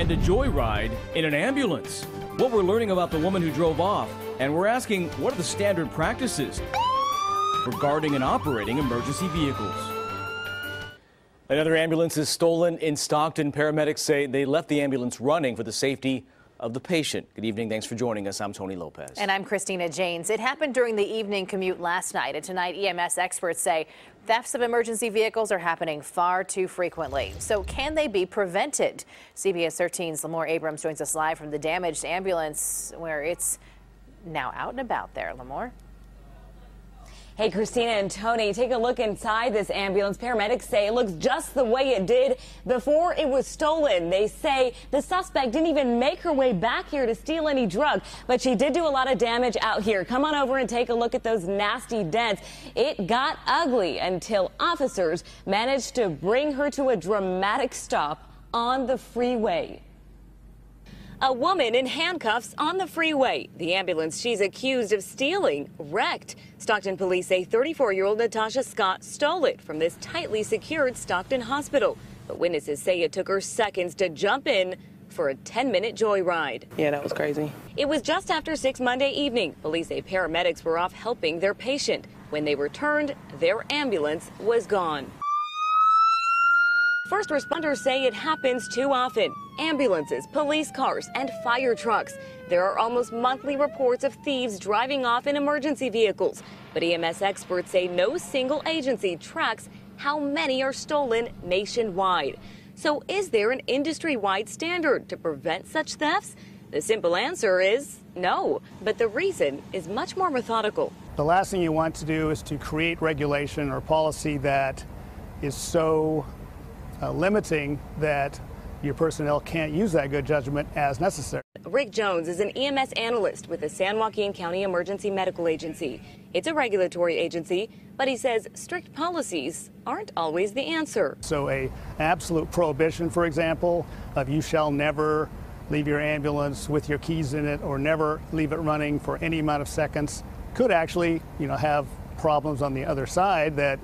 and a joyride in an ambulance. What we're learning about the woman who drove off, and we're asking what are the standard practices regarding and operating emergency vehicles. Another ambulance is stolen in Stockton. Paramedics say they left the ambulance running for the safety of the patient. Good evening. Thanks for joining us. I'm Tony Lopez. And I'm Christina Janes. It happened during the evening commute last night. And tonight, EMS experts say thefts of emergency vehicles are happening far too frequently. So can they be prevented? CBS 13's Lemor Abrams joins us live from the damaged ambulance where it's now out and about there. Lemor? Hey, Christina and Tony, take a look inside this ambulance. Paramedics say it looks just the way it did before it was stolen. They say the suspect didn't even make her way back here to steal any drug, but she did do a lot of damage out here. Come on over and take a look at those nasty dents. It got ugly until officers managed to bring her to a dramatic stop on the freeway. A woman in handcuffs on the freeway. The ambulance she's accused of stealing wrecked. Stockton police say 34-year-old Natasha Scott stole it from this tightly secured Stockton hospital. But witnesses say it took her seconds to jump in for a 10-minute joyride. Yeah, that was crazy. It was just after 6 Monday evening. Police say paramedics were off helping their patient. When they returned, their ambulance was gone. First responders say it happens too often. Ambulances, police cars, and fire trucks. There are almost monthly reports of thieves driving off in emergency vehicles. But EMS experts say no single agency tracks how many are stolen nationwide. So is there an industry-wide standard to prevent such thefts? The simple answer is no, but the reason is much more methodical. The last thing you want to do is to create regulation or policy that is so limiting that your personnel can't use that good judgment as necessary. Rick Jones is an EMS analyst with the San Joaquin County Emergency Medical Agency. It's a regulatory agency, but he says strict policies aren't always the answer. So an absolute prohibition, for example, of you shall never leave your ambulance with your keys in it or never leave it running for any amount of seconds could actually, have problems on the other side that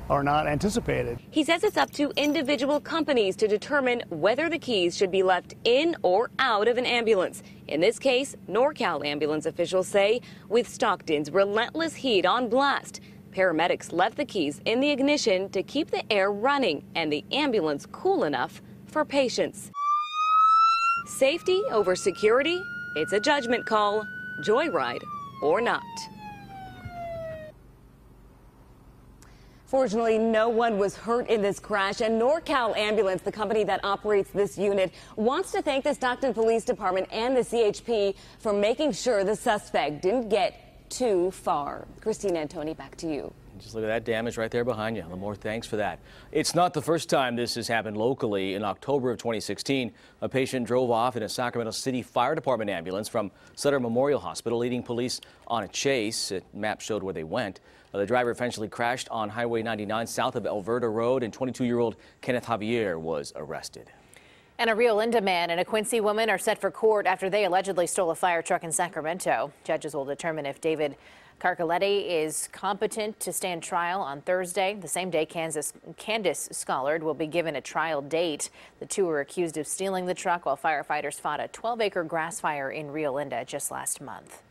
are not anticipated. He says it's up to individual companies to determine whether the keys should be left in or out of an ambulance. In this case, NorCal ambulance officials say with Stockton's relentless heat on blast, paramedics left the keys in the ignition to keep the air running and the ambulance cool enough for patients. Safety over security? It's a judgment call, joyride or not. Fortunately, no one was hurt in this crash, and NorCal Ambulance, the company that operates this unit, wants to thank the Stockton Police Department and the CHP for making sure the suspect didn't get too far. Christina and Tony, back to you. Just look at that damage right there behind you. Lemor, thanks for that. It's not the first time this has happened locally. In October of 2016, a patient drove off in a Sacramento City Fire Department ambulance from Sutter Memorial Hospital, leading police on a chase. A map showed where they went. The driver eventually crashed on Highway 99 south of Alberta Road, and 22-year-old Kenneth Javier was arrested. And a Rio Linda man and a Quincy woman are set for court after they allegedly stole a fire truck in Sacramento. Judges will determine if David Carcoletti is competent to stand trial on Thursday. The same day, Candace Scollard will be given a trial date. The two were accused of stealing the truck while firefighters fought a 12-acre grass fire in Rio Linda just last month.